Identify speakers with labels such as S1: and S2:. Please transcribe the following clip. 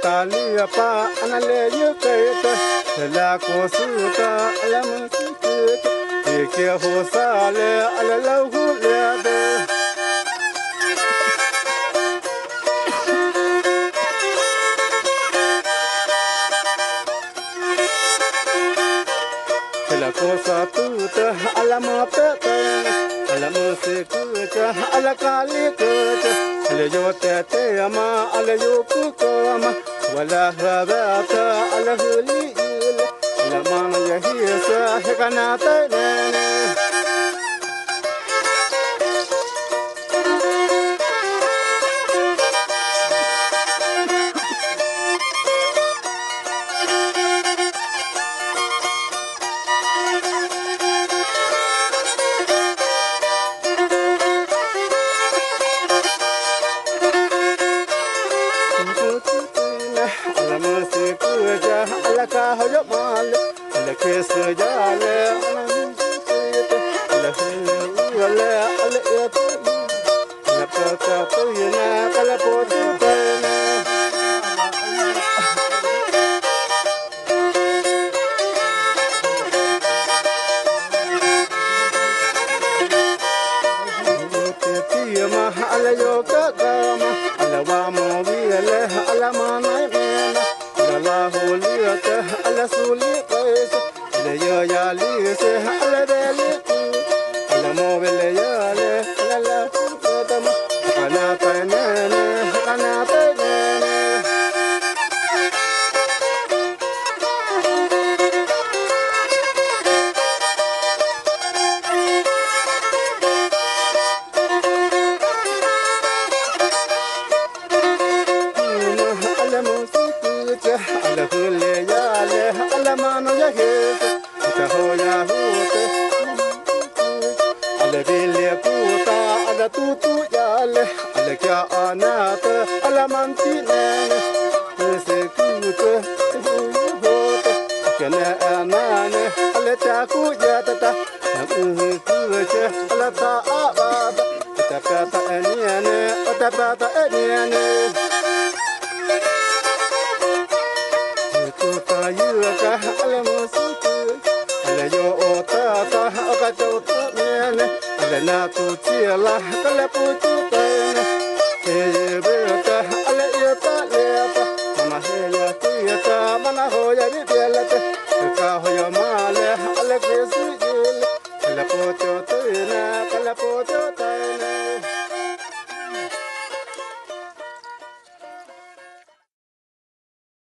S1: Italia pa anale yukaita la cosuta la musica que hosale ala la hulade la cosa tuta ala mapeta ala musica ala calita ala yo te ama ala yo ama ولا هذاك على هلي لما نجهي ساحقنا تيلين Hoya male, ale que suyo, le puedo